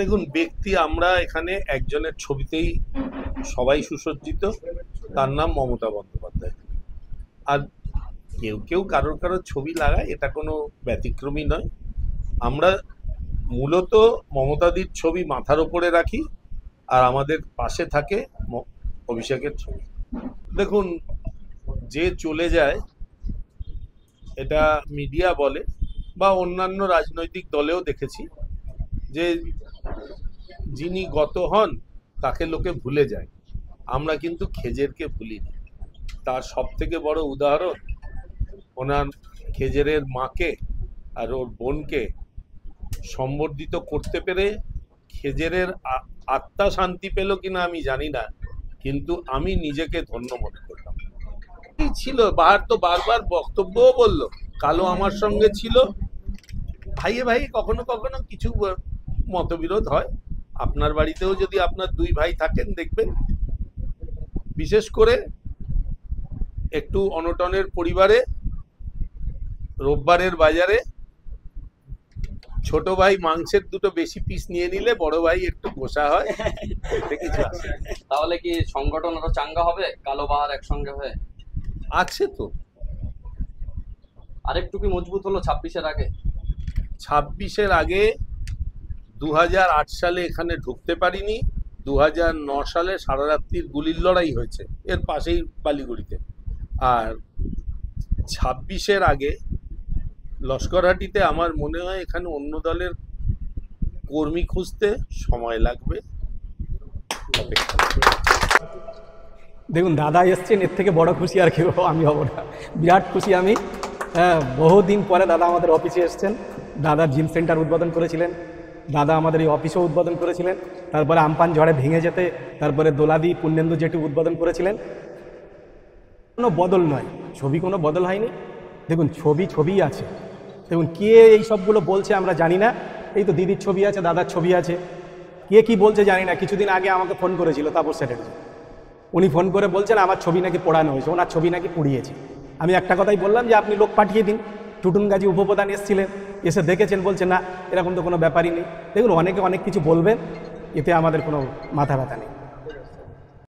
দেখুন, ব্যক্তি আমরা এখানে একজনের ছবিতেই সবাই সুসজ্জিত, তার নাম মমতা বন্দ্যোপাধ্যায়। আর কেউ কেউ কারোর কারোর ছবি লাগায়, এটা কোনো ব্যতিক্রমী নয়। আমরা মূলত মমতাদির ছবি মাথার ওপরে রাখি, আর আমাদের পাশে থাকে অভিষেকের ছবি। দেখুন, যে চলে যায়, এটা মিডিয়া বলে বা অন্যান্য রাজনৈতিক দলেও দেখেছি যে যিনি গত হন তাকে লোকে ভুলে যায়। আমরা কিন্তু খেজেরকে ভুলিনি। তার সব থেকে বড় উদাহরণ, ওনার খেজেরের মাকে আর ওর বোনকে সম্বর্ধিত করতে পেরে খেজেরের আত্মা শান্তি পেল কিনা আমি জানি না, কিন্তু আমি নিজেকে ধন্য মনে করলাম। ছিল বাহার তো বারবার বক্তব্যও বলল, কালো আমার সঙ্গে ছিল। ভাইয়ে ভাই কখনো কখনো কিছু মতবিরোধ হয়। আপনার বাড়িতেও যদি আপনার দুই ভাই থাকেন, দেখবেন বিশেষ করে একটু অনটনের পরিবারে রোববারের বাজারে ছোট ভাই মাংসের দুটো বেশি পিস নিয়ে নিলে বড় ভাই একটু গোসা হয়। কিছু আছে। তাহলে কি সংগঠন আরো চাঙ্গা হবে কালো বাহার একসঙ্গে হয়ে? আছে তো, আরেকটু কি মজবুত হলো 26-এর আগে? 26-এর আগে 2008 সালে এখানে ঢুকতে পারিনি। 2009 সালে সারা রাত্রির গুলির লড়াই হয়েছে এর পাশেই বালিগুড়িতে। আর 26-এর আগে লস্করহাটিতে আমার মনে হয় এখানে অন্য দলের কর্মী খুঁজতে সময় লাগবে। দেখুন, দাদা এসছেন, এর থেকে বড় খুশি আর কেউ আমি হব না। বিরাট খুশি আমি। বহুদিন পরে দাদা আমাদের অফিসে এসছেন। দাদা জিম সেন্টার উদ্বোধন করেছিলেন, দাদা আমাদের এই অফিসও উদ্বোধন করেছিলেন, তারপরে আমপান ঝড়ে ভেঙে যেতে তারপরে দোলাদি পুণ্যেন্দু যেটি উদ্বোধন করেছিলেন। কোনো বদল নয়, ছবি কোনো বদল হয়নি। দেখুন, ছবি ছবিই আছে। দেখুন, কে এই সবগুলো বলছে আমরা জানি না। এই তো দিদির ছবি আছে, দাদার ছবি আছে, কে কি বলছে জানি না। কিছুদিন আগে আমাকে ফোন করেছিল তাপস চ্যাটার্জি, উনি ফোন করে বলছেন আমার ছবি নাকি পোড়ানো হয়েছে, ওনার ছবি নাকি পুড়িয়েছে। আমি একটা কথাই বললাম যে আপনি লোক পাঠিয়ে দিন। টুটুন গাজী উপপ্রধান এসেছিলেন, এসে দেখেছেন, বলছেন না এরকম তো কোনো ব্যাপারই নেই। দেখুন, অনেকে অনেক কিছু বলবেন, এতে আমাদের কোনো মাথা ব্যথা নেই।